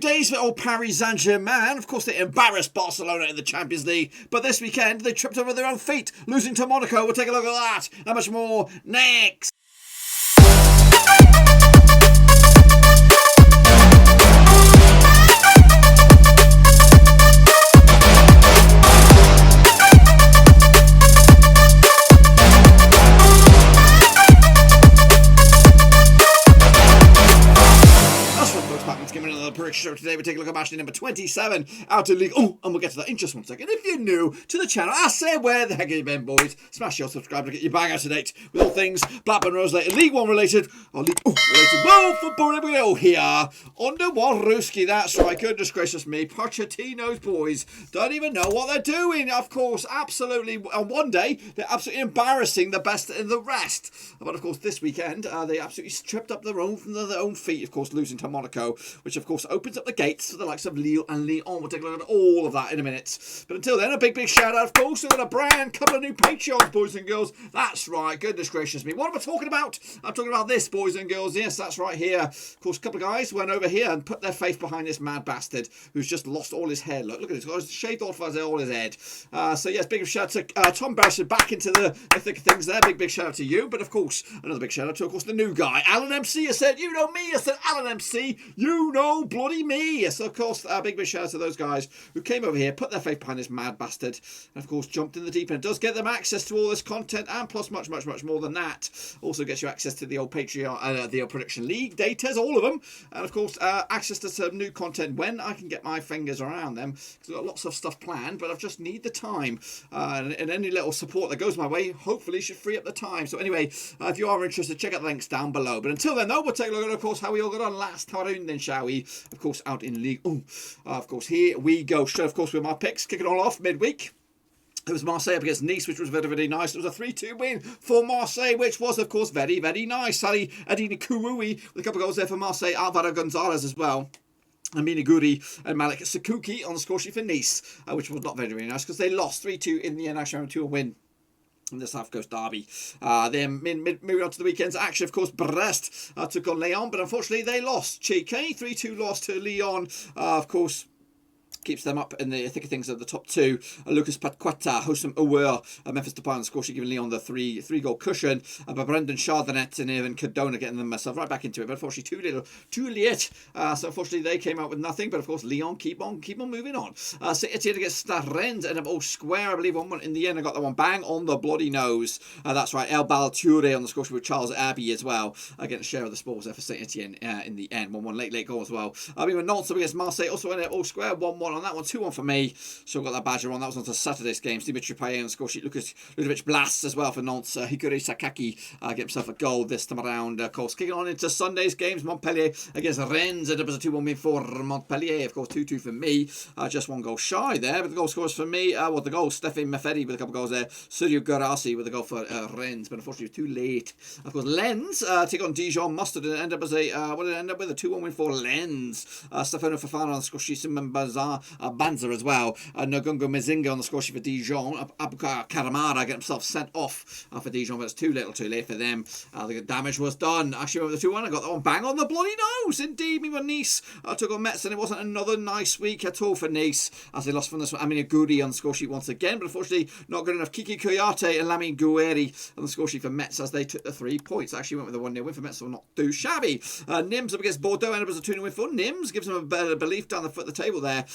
days for old Paris Saint-Germain. Of course, they embarrassed Barcelona in the Champions League, but this weekend they tripped over their own feet, losing to Monaco. We'll take a look at that and much more next. Show today. We take a look at Matchday number 27 out of Ligue, and we'll get to that in just 1 second. If you're new to the channel, I say, where the heck have you been, boys? Smash your subscribe to get your bang out to date with all things Blackburn Rose related, League 1 related, or League related. Well, football we go here under Waruski. That's right. Goodness gracious me, Pochettino's boys don't even know what they're doing. Of course, absolutely. On one day they're absolutely embarrassing the best in the rest, but of course this weekend they absolutely stripped up their own feet. Of course, losing to Monaco, which of course opens up the gates for the likes of Lille and Lyon. We'll take a look at all of that in a minute. But until then, a big shout out, of course, to a brand couple of new Patreons, boys and girls. That's right. Goodness gracious me. What am I talking about? I'm talking about this, boys and girls. Yes, that's right here. Of course, a couple of guys went over here and put their faith behind this mad bastard who's just lost all his hair. Look at this. He's got shaved off all his head. So yes, big shout out to Tom Barrison back into the thick of things there. Big shout out to you. But of course, another big shout out to, of course, the new guy, Alan MC. I said, you know me. I said, Alan MC, you know bloody me. So of course, big shout out to those guys who came over here, put their faith behind this mad bastard, and of course jumped in the deep end. It does get them access to all this content, and plus much more than that. Also gets you access to the old Patreon, the old Prediction League datas, all of them, and of course access to some new content when I can get my fingers around them. Because I've got lots of stuff planned, but I just need the time, and any little support that goes my way hopefully should free up the time. So anyway, if you are interested, check out the links down below. But until then, though, we'll take a look at, of course, how we all got on last round then, shall we? Of course, out in League. Of course, here we go. Straight, of course, with my picks, kicking all off midweek. It was Marseille up against Nice, which was very nice. It was a 3-2 win for Marseille, which was, of course, very nice. Sally Adini Kououi with a couple of goals there for Marseille. Alvaro Gonzalez as well. Amina Guri and Malik Sakuki on the score sheet for Nice, which was not very nice because they lost 3-2 in the end. Actually, 2-1 win in the South Coast derby. Then moving on to the weekend's action, of course, Brest took on Lyon, but unfortunately they lost. Cheeky 3-2 loss to Lyon, of course. Keeps them up in the thick of things at the top two. Lucas Paqueta, Hosam Awer, Memphis Depay on the score sheet, giving Lyon the three goal cushion. But Brendan Chardonnette and even Cardona getting themselves right back into it. But unfortunately, too late. So unfortunately, they came out with nothing. But of course, Lyon keep on moving on. Saint-Étienne against Stade, and a all square, I believe, 1-1 in the end. I got that one bang on the bloody nose. That's right, El Baltoure on the score sheet with Charles Abbey as well. Getting a share of the spoils there for Saint-Étienne in the end. 1-1 late goal as well. I mean, Nantes against Marseille also in all square, 1-1 on that one, 2-1 for me. So got that badger on. That was on to Saturday's games. Dimitri Payet on the score sheet. Ludovic Blas as well for Nantes. Hikuri Sakaki get himself a goal this time around. Of course, kicking on into Sunday's games. Montpellier against Rennes. It was a 2-1 win for Montpellier. Of course, 2-2 for me. Just one goal shy there. But the goal scorers for me, the goal, Stefan Mefedi with a couple of goals there. Sergio Garassi with a goal for Rennes. But unfortunately, too late. Of course, Lens take on Dijon. Mustard and end up as what did it end up with? A 2-1 win for Lens. Stefano Fofana on the score sheet. Simon Banza as well. Ngongo Mezinga on the score sheet for Dijon. Abukar Karamara getting himself sent off for Dijon, but it's too late for them. The damage was done. Actually, with the 2-1, I got that one bang on the bloody nose. Indeed, me with Nice took on Metz, and it wasn't another nice week at all for Nice as they lost from this one. Amina Goudi on the score sheet once again, but unfortunately not good enough. Kiki Koyate and Lamine Gouiri on the score sheet for Metz as they took the 3 points. Actually went with a 1-0 win for Metz, so not too shabby. Nîmes up against Bordeaux, ended up as a 2-0 win for Nîmes. Gives them a better belief down the foot of the table there.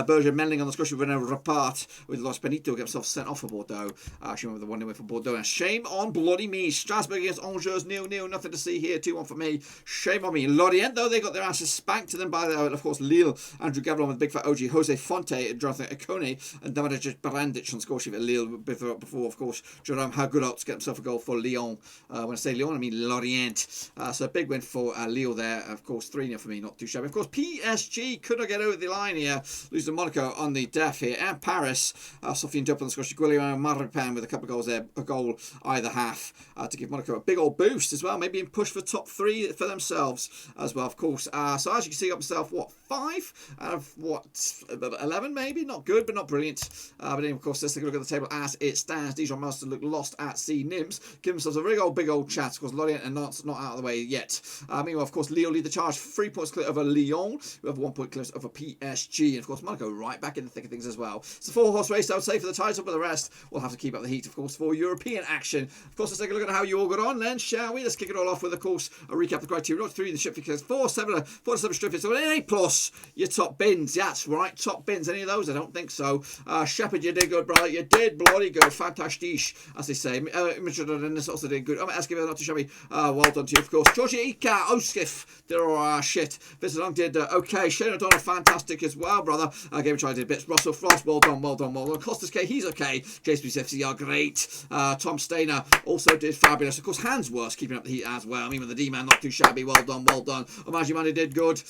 Berger Melling on the score sheet with a repart with Los Benito, get himself sent off for Bordeaux. Actually went with a 1-0 win for Bordeaux. And shame on bloody me. Strasbourg against Angers, 0-0. Nothing to see here. 2-1 for me. Shame on me. Lorient, though, they got their asses spanked to them by, of course, Lille. Andrew Gavron with big fat OG. Jose Fonte, Jonathan Akone, and Damaric Barandic on score sheet at Lille before, of course, Jerome Hagurot get himself a goal for Lyon. When I say Lyon, I mean Lorient. So a big win for Lille there. Of course, 3-0 for me. Not too shabby. Of course, PSG could not get over the line here. losing to Monaco on the deaf here. And Paris, Sofiane Diop on the score. Guillaume Maripin with a couple of goals there, a goal either half, to give Monaco a big old boost as well. Maybe in push for top 3 for themselves as well, of course. So as you can see, got himself, what, 5 out of, what, 11 maybe? Not good, but not brilliant. But then, of course, let's take a look at the table as it stands. Dijon Master look lost at Nîmes. Give themselves a big old chance. Of course, Lorient and Nantes not out of the way yet. Meanwhile, of course, Lille lead the charge. 3 points clear over Lyon. We have 1 point clear over PSG. And, of course, Monaco right back in the thick of things as well. It's a 4-horse race, I would say, for the title, but the rest will have to keep up the heat, of course, for European action. Of course, let's take a look at how you all got on then, shall we? Let's kick it all off with, of course, a recap of the criteria. Not 3 in the ship fixtures, 4 7 strip fixtures. So an A+, your top bins. Yeah, that's right, top bins. Any of those? I don't think so. Shepherd, you did good, brother. You did bloody good. Fantastic, as they say. This also did good. Esquivel, not too shabby. Well done to you, of course. Georgia Ika, Oskif, did all shit. Vincent Long did okay. Shane O'Donnell, fantastic as well, brother. Game Try did bits. Russell Frost, well done. Costas K, he's okay. JSP's FC are great. Tom Stainer also did fabulous. Of course, Hansworth keeping up the heat as well. I mean, with the D-man, not too shabby. Well done. Omaji Money did good.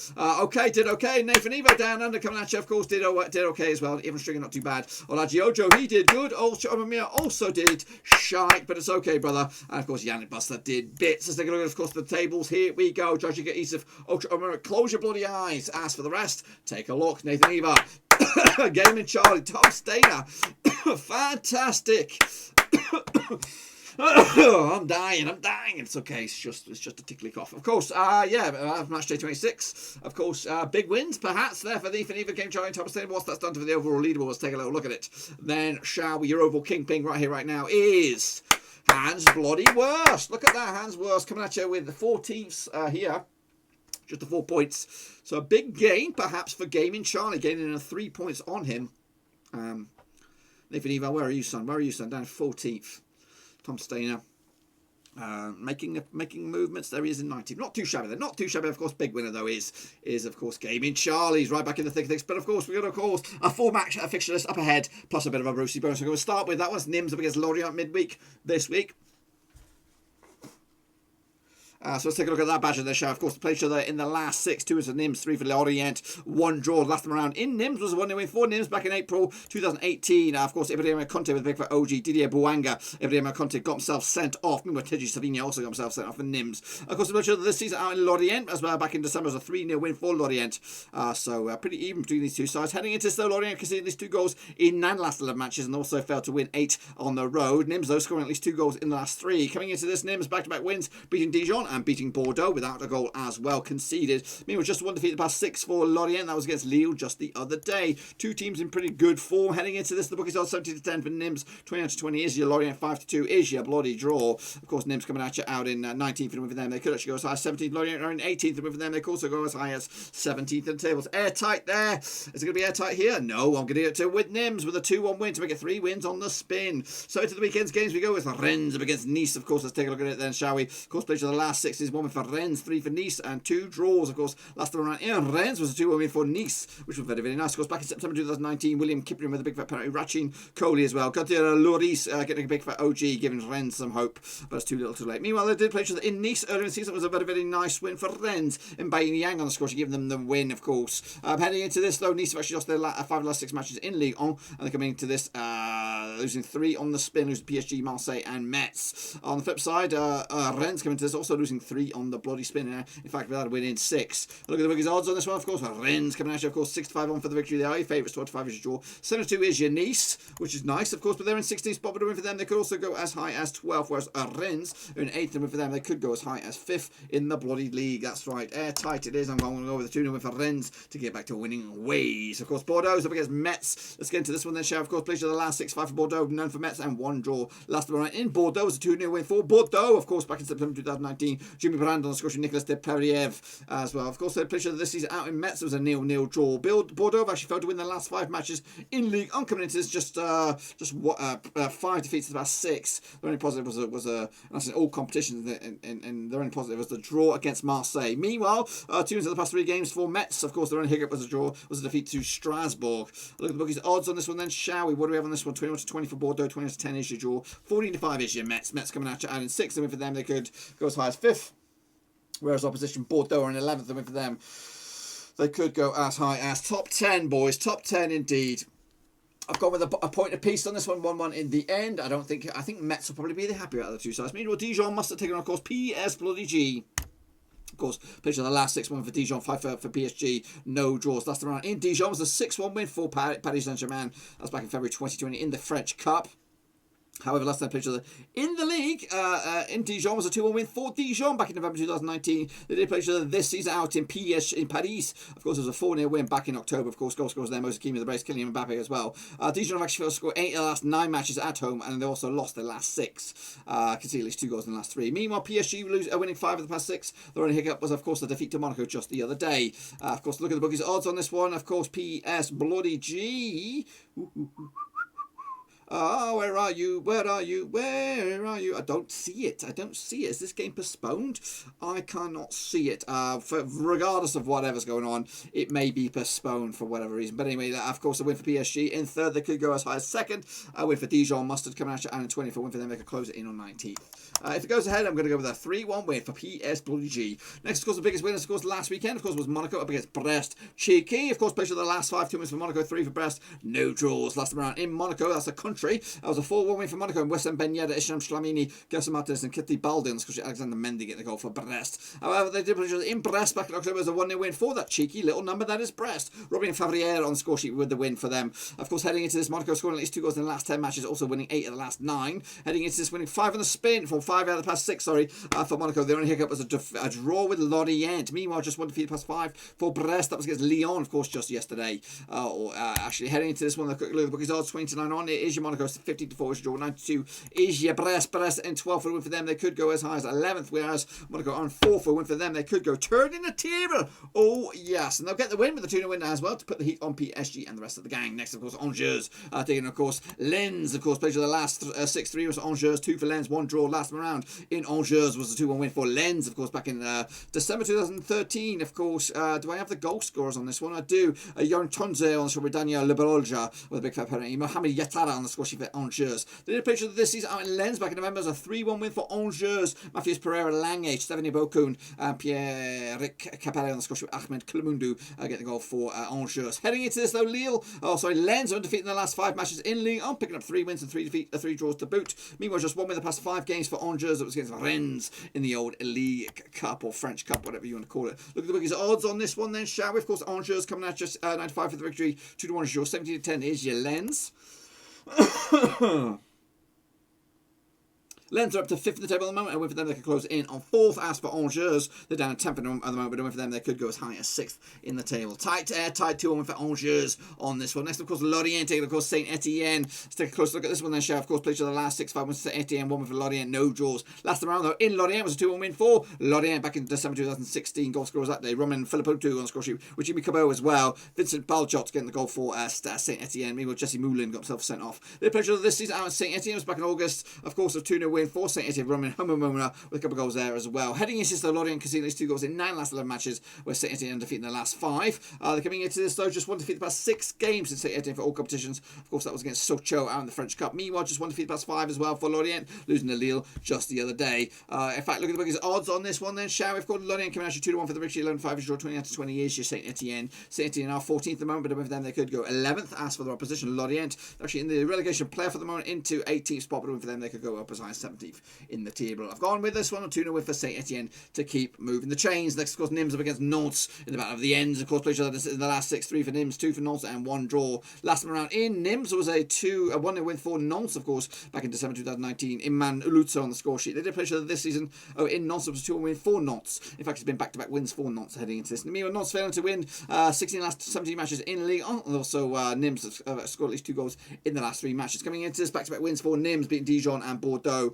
Did okay. Nathan Evo down under coming at you, of course, did okay as well. Even Stringer, not too bad. Olaji Ojo, he did good. Omamia also did shite, but it's okay, brother. And of course, Yannick Buster did bits. Let's take a look at, of course, the tables. Here we go. Joshua Isif, close your bloody eyes. As for the rest, take a look. Nathan Evo, Gaming Charlie, Tom Stainer, fantastic. I'm dying. It's okay. It's just a tickly cough. Of course, Matchday 26. Of course, big wins perhaps there for the Game Charlie and Thomas Taylor. What's that's done to the overall leaderboard? Let's take a little look at it. Then shall we? Your overall kingpin right here, right now is Hans Bloody Worst. Look at that, Hans Worst coming at you with the 14th here. Just the 4 points. So a big gain perhaps for Gaming Charlie, gaining 3 points on him. Nathan Eva, where are you, son? Down 14th. Tom Stainer making movements. There he is in 19th. Not too shabby. They're not too shabby. Of course, big winner though is of course Gaming Charlie's right back in the thick of things. But of course, we've got a 4-match fixture list up ahead, plus a bit of a Brucey bonus. We're going to start with that one's Nîmes up against Lorient midweek this week. So let's take a look at that badge of the show. Of course, the play each other in the last 6. 2 is for Nîmes, 3 for Lorient, 1 draw. Last time around in Nîmes was a 1-0 win for Nîmes back in April 2018. Of course, Ibrahima Conte with the big for OG. Didier Bouanga. Ibrahima Conte got himself sent off. Meanwhile, Teji Savigny also got himself sent off for Nîmes. Of course, the play each other this season out in Lorient as well. Back in December was a 3-0 win for Lorient. So pretty even between these two sides. Heading into this, though, Lorient conceded at least 2 goals in 9 last 11 matches and also failed to win 8 on the road. Nîmes, though, scoring at least 2 goals in the last 3. Coming into this, Nîmes back-to-back wins, beating Dijon and beating Bordeaux without a goal as well conceded. Meanwhile, just 1 defeat the past 6 for Lorient. That was against Lille just the other day. 2 teams in pretty good form heading into this. The bookies are 17-10 for Nîmes, 29-20 is your Lorient, 5-2 is your bloody draw. Of course, Nîmes coming at you out in 19th and with them. They could actually go as high as 17th. Lorient are in 18th and with them. They could also go as high as 17th in the tables. Airtight there. Is it going to be airtight here? No, I'm going to get it to with Nîmes with a 2-1 win to make it 3 wins on the spin. So into the weekend's games we go with Rennes up against Nice. Of course, let's take a look at it then, shall we? Of course, play each of the last 6 is 1 for Rennes, 3 for Nice, and 2 draws. Of course, last time around in Rennes was a 2-1 win for Nice, which was very, very nice. Of course, back in September 2019, William Kiprian with a big fat penalty, Rachin Coley as well. Gautier Loris getting a big fat OG, giving Rennes some hope, but it's too little too late. Meanwhile, they did play each other in Nice earlier in the season. It was a very, very nice win for Rennes, and Bayin Yang on the score to give them the win, of course. Heading into this, though, Nice have actually lost their 5 of the last 6 matches in Ligue 1, and they're coming into this losing 3 on the spin, losing PSG, Marseille, and Metz. On the flip side, Rennes coming into this also losing 3 on the bloody spin. In fact, without a win in 6. Look at the biggest odds on this one, of course. Rennes coming at you, of course, 6-5 on for the victory. They are your favourites, 25 is your draw. 7-2 is your Nice, which is nice, of course, but they're in 16th spot, but a win for them. They could also go as high as 12, whereas Rennes are in 8th, and win for them. They could go as high as 5th in the bloody league. That's right, airtight it is. I'm going to go with the 2-0 win for Rennes to get back to winning ways. Of course, Bordeaux's up against Metz. Let's get into this one then, shall we? Of course, play each other the last 6-5 for Bordeaux, none for Metz, and 1 draw. Last time around in Bordeaux was a 2-0 win for Bordeaux, of course, back in September 2019. Jimmy Brand on the score, Nicolas de Perriev as well. Of course, they played each other this season out in Metz. It was a 0-0 draw. Bordeaux have actually failed to win their last 5 matches in Ligue 1. Coming into this, just 5 defeats to the past 6. Their only positive was that's in all competitions, and their only positive was the draw against Marseille. Meanwhile, 2 wins of the past 3 games for Metz. Of course, their only hiccup was a defeat to Strasbourg. Look at the bookies' odds on this one then, shall we? What do we have on this one? 21-20 for Bordeaux, 20-10 is your draw. 14-5 is your Metz. Metz coming out in 6th, and win for them. They could go as high as 5th. Whereas opposition Bordeaux are in 11th, and win for them. they could go as high as top 10, boys. Top 10 indeed. I've gone with a point apiece on this one, 1-1 in the end. I think Metz will probably be the happier out of the two sides. Meanwhile, Dijon must have taken on, of course, PS bloody G. Of course, played on the last 6-1 for Dijon, 5 for PSG, no draws. Last round in Dijon was a 6-1 win for Paris Saint-Germain. That was back in February 2020 in the French Cup. However, last time played in the league, in Dijon was a 2-1 win for Dijon back in November 2019. They did play each other this season out in Paris. Of course, it was a 4-0 win back in October. Of course, goal scorers there, Moses Keane of the brace, Kylian Mbappe as well. Dijon have actually scored 8 of the last 9 matches at home, and they also lost their last 6. Conceded at least 2 goals in the last 3. Meanwhile, PSG winning 5 of the past 6. The only hiccup was, of course, the defeat to Monaco just the other day. Of course, look at the bookies odds on this one. Of course, PS bloody G. Oh, where are you? Where are you? Where are you? I don't see it. I don't see it. Is this game postponed? I cannot see it. Regardless of whatever's going on, it may be postponed for whatever reason. But anyway, of course, a win for PSG. In third, they could go as high as second. A win for Dijon. Mustard coming out, and in 20th, a win for them. They could close it in on 19th. If it goes ahead, I'm going to go with a 3-1 win for PSG. Next, of course, the biggest win, of course, last weekend, of course, was Monaco up against Brest. Cheeky, of course, played for the last 5, 2 wins for Monaco, 3 for Brest. No draws last time around in Monaco. That's a country. That was a 4-1 win for Monaco, and Wissam Ben Yedder, Isham Shlamini, Gerson Martinez, and Kitty Baldin, because Alexander Mendy getting the goal for Brest. However, they did play in Brest back in October as a 1-0 win for that cheeky little number that is Brest. Robin Favrier on the score sheet with the win for them. Of course, heading into this, Monaco scoring at least 2 goals in the last 10 matches, also winning 8 of the last 9. Heading into this, winning 5 on the spin from 5 out of the past 6, for Monaco. The only hiccup was a draw with Lorient. Meanwhile, just 1 defeat past 5 for Brest. That was against Lyon, of course, just yesterday. Actually, heading into this one, the quick look at the bookies odds 29 on. It is your Monaco 50-4 is your draw. 92 is your Brest. Brest in 12th for a win for them. They could go as high as 11th, whereas Monaco on 4th for a win for them. They could go turning the table. Oh, yes. And they'll get the win with the 2-0 win as well to put the heat on PSG and the rest of the gang. Next, of course, Angers. Taking, of course, Lens, of course, played the last 6-3 was Angers, 2 for Lens, 1 draw last round. In Angers was a 2-1 win for Lens, of course, back in December 2013. Of course, do I have the goal scorers on this one? I do. Jon Tonze on the score with Daniel Leberolja with a big fair penalty. Mohamed Yatara on the score sheet for Angers. They did a picture of this season out in Lens back in November. It was a 3-1 win for Angers. Mathias Pereira Lange, Stephanie Bokun, Pierre-Ric Capelle on the score sheet with Ahmed Kulamundu getting the goal for Angers. Heading into this though, Lens are undefeated in the last 5 matches in Ligue, picking up 3 wins and 3 draws to boot. Meanwhile, just 1 win the past 5 games for Angers. It was against Rennes in the old Ligue Cup or French Cup, whatever you want to call it. Look at the bookies odds on this one then, shall we? Of course, Angers coming out just 95 for the victory, 2-1 is your 17-10 is your Lens. Lens are up to 5th in the table at the moment, and win for them they could close in on 4th. As for Angers, they're down at 10th at the moment, but a win for them they could go as high as 6th in the table. Tight 2-1 win for Angers on this one. Next, of course, Lorient, of course, Saint-Étienne. Let's take a close look at this one then, shall we? Of course, played the last 6-5 wins for Saint-Étienne, 1 win for Lorient, no draws. Last time around, though, in Lorient was a 2-1 win for Lorient back in December 2016. Goal scorers that day, Roman Philippotou on the score sheet, with Jimmy Cabot as well. Vincent Baljot getting the goal for Saint-Étienne. Meanwhile, Jesse Moulin got himself sent off. They played this season out at Saint-Étienne. Was back in August, of course, a 2-0 win for Saint-Étienne. Roman Humamona with a couple of goals there as well. Heading into this, though, Lorient conceded at least 2 goals in 9 last 11 matches, where Saint-Étienne undefeated in the last 5. They're coming into this, though, just 1 defeat the past 6 games in Saint-Étienne for all competitions. Of course, that was against Sochaux out in the French Cup. Meanwhile, just 1 defeat the past 5 as well for Lorient, losing to Lille just the other day. In fact, look at the biggest odds on this one then, shall we? We've got Lorient coming out 2-1 for the victory, 11-5 is draw, 20-20 is your Saint-Étienne. Saint-Étienne are 14th at the moment, but with them they could go 11th. As for their opposition, Lorient, actually in the relegation playoff for the moment, into 18th spot, but for them they could go up as high as 17th in the table. I've gone with this one, a 2-0 win for Saint-Étienne to keep moving the chains. Next, of course, Nîmes up against Nantes in the battle of the ends. Of course, played each other in the last 6-3 for Nîmes, 2 for Nantes, and 1 draw. Last time around in Nîmes was a 1-0 win for Nantes, of course, back in December 2019. Imman Ulutso on the score sheet. They did play each other this season. In Nantes, it was a 2-1 win for Nantes. In fact, it's been back-to-back wins for Nantes heading into this. Meanwhile, Nantes failing to win 16 last 17 matches in Ligue, and also Nîmes have scored at least 2 goals in the last 3 matches. Coming into this, back-to-back wins for Nîmes, beating Dijon and Bordeaux.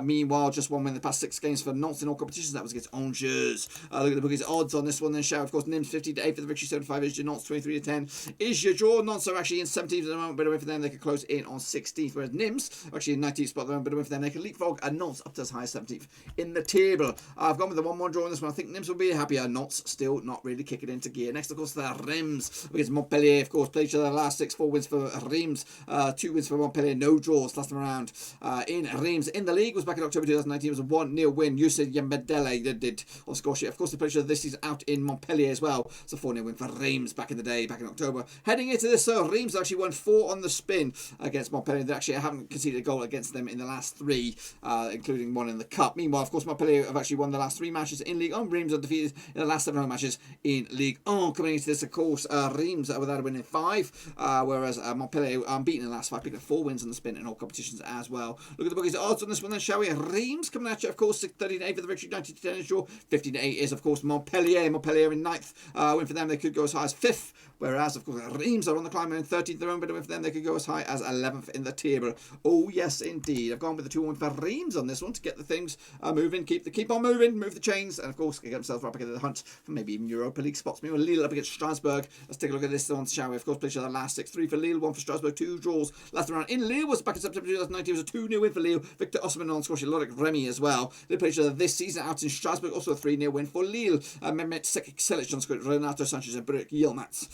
Meanwhile, just 1 win in the past 6 games for Nantes in all competitions. That was against Angers. Look at the bookies odds on this one then, shall. Of course, Nîmes 50-8 for the victory, 75 is your Nantes, 23-10 is your draw. Nantes are actually in 17th at the moment, but a win for them they could close in on 16th, whereas Nîmes are actually in 19th spot at the moment, but a win for them they could leapfrog and Nantes up to as high as 17th in the table. I've gone with the 1-1 draw on this one. I think Nîmes will be happier. Nantes still not really kicking into gear. Next, of course, the Reims against Montpellier. Of course, played each other the last 4 wins for Reims, 2 wins for Montpellier, no draws last time around in Reims. In in the league was back in October 2019. It was a 1-0 win. Youssef Yembedele did on score sheet. Of course, they played each other this season out in Montpellier as well. It's a 4-0 win for Reims back in the day, back in October. Heading into this, Reims actually won 4 on the spin against Montpellier. They actually haven't conceded a goal against them in the last 3, including one in the Cup. Meanwhile, of course, Montpellier have actually won the last 3 matches in Ligue 1. Reims are defeated in the last 7 home matches in Ligue 1. Coming into this, of course, Reims without a win in 5, whereas Montpellier unbeaten in the last 5, picking up 4 wins on the spin in all competitions as well. Look at the bookies odds on this one then, shall we? Reims coming at you, of course, 13-8 for the victory, 19-10 is draw. 15-8 is, of course, Montpellier. Montpellier in 9th. Win for them, they could go as high as 5th. Whereas, of course, Reims are on the climb in 13th. Their own bit of win for them, they could go as high as 11th in the table. Oh, yes, indeed. I've gone with the 2-1 for Reims on this one to get the things moving. Keep on moving, move the chains, and, of course, get themselves right back into the hunt for maybe even Europa League spots. Meanwhile, Lille up against Strasbourg. Let's take a look at this one, shall we? Of course, played the last 6, 3 for Lille, 1 for Strasbourg, 2 draws. Last round in Lille was back in September 2019. It was a 2-0 win for Lille. Victor Osimhen on score sheet, Loic Remy as well. They played each other this season out in Strasbourg. Also a 3-0 win for Lille. Mehmet Selic on score, Renato Sanchez and Brick Yilmaz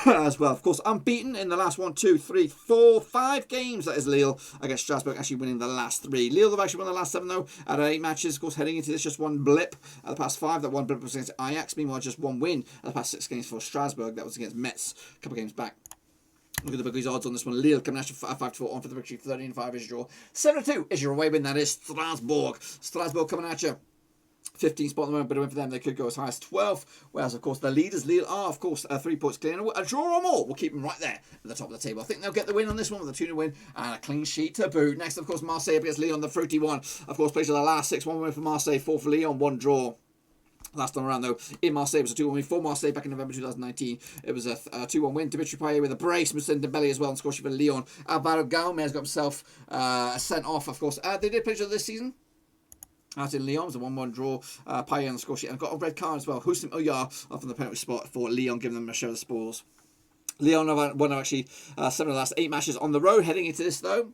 as well. Of course, unbeaten in the last 1, 2, 3, 4, 5 games. That is Lille against Strasbourg, actually winning the last 3. Lille have actually won the last 7 though, out of 8 matches. Of course, heading into this, just 1 blip at the past 5. That 1 blip was against Ajax. Meanwhile, just 1 win at the past 6 games for Strasbourg. That was against Metz a couple of games back. Look at the bookies odds on this one. Lille coming at you 5-4 on for the victory. 13-5 is your draw. 7-2 is your away win. That is Strasbourg. Strasbourg coming at you. 15 spot at the moment, but a win for them, they could go as high as 12. Whereas, of course, the leaders, Lille, are, of course, 3 points clear. A draw or more will keep them right there at the top of the table. I think they'll get the win on this one with a 2-0 win and a clean sheet to boot. Next, of course, Marseille against Lyon, the fruity one. Of course, plays for the last 6. 1 win for Marseille, 4 for Lyon, 1 draw. Last time around, though, in Marseille, it was a 2-1 win for Marseille back in November 2019. It was a 2-1 win. Dimitri Payet with a brace. Moussa Dembele as well, and score sheet for Lyon. Alvaro Gomez got himself sent off, of course. They did play each other this season out in Lyon. It was a 1-1 draw. Payet on the score sheet. And got a red card as well. Houssem Oyar off on the penalty spot for Lyon, giving them a share of the spoils. Lyon have won actually 7 of the last 8 matches on the road. Heading into this, though,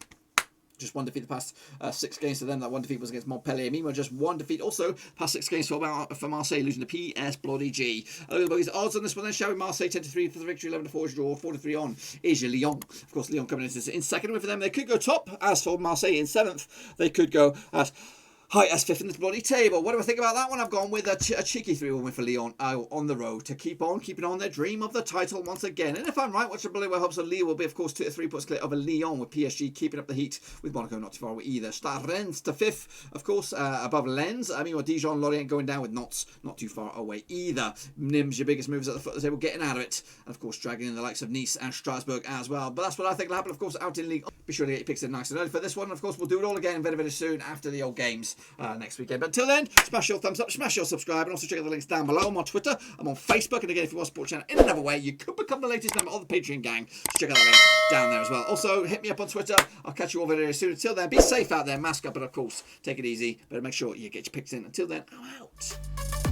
just 1 defeat the past 6 games for them. That 1 defeat was against Montpellier. Meanwhile, just 1 defeat also past 6 games for Marseille, losing to PS Bloody G. Look at the odds on this one then, shall we? Marseille 10-3 for the victory, 11-4 is draw, 4-3 on is your Lyon. Of course, Lyon coming into this in second win for them. They could go top. As for Marseille in 7th, they could go at high as 5th in the bloody table. What do I think about that one? I've gone with a cheeky 3-1 win for Lyon on the road to keep on keeping on their dream of the title once again. And if I'm right, what I believe hopes of Lille will be, of course, 2 to 3 points clear over Lyon, with PSG keeping up the heat, with Monaco not too far away either. Stade Rennes to 5th, of course, above Lens. I mean, Dijon, Lorient going down with Nantes not too far away either. Nîmes, your biggest movers at the foot of the table, getting out of it. And of course, dragging in the likes of Nice and Strasbourg as well. But that's what I think will happen, of course, out in Ligue. Be sure to get your picks in nice and early for this one. Of course, we'll do it all again very, very soon after the old games next weekend. But until then, smash your thumbs up, smash your subscribe, and also check out the links down below. I'm on Twitter, I'm on Facebook, and again, if you want to support the channel in another way, you could become the latest member of the Patreon gang. So check out the link down there as well. Also, hit me up on Twitter. I'll catch you all very soon. Until then, be safe out there, mask up, but of course, take it easy. But make sure you get your picks in. Until then, I'm out.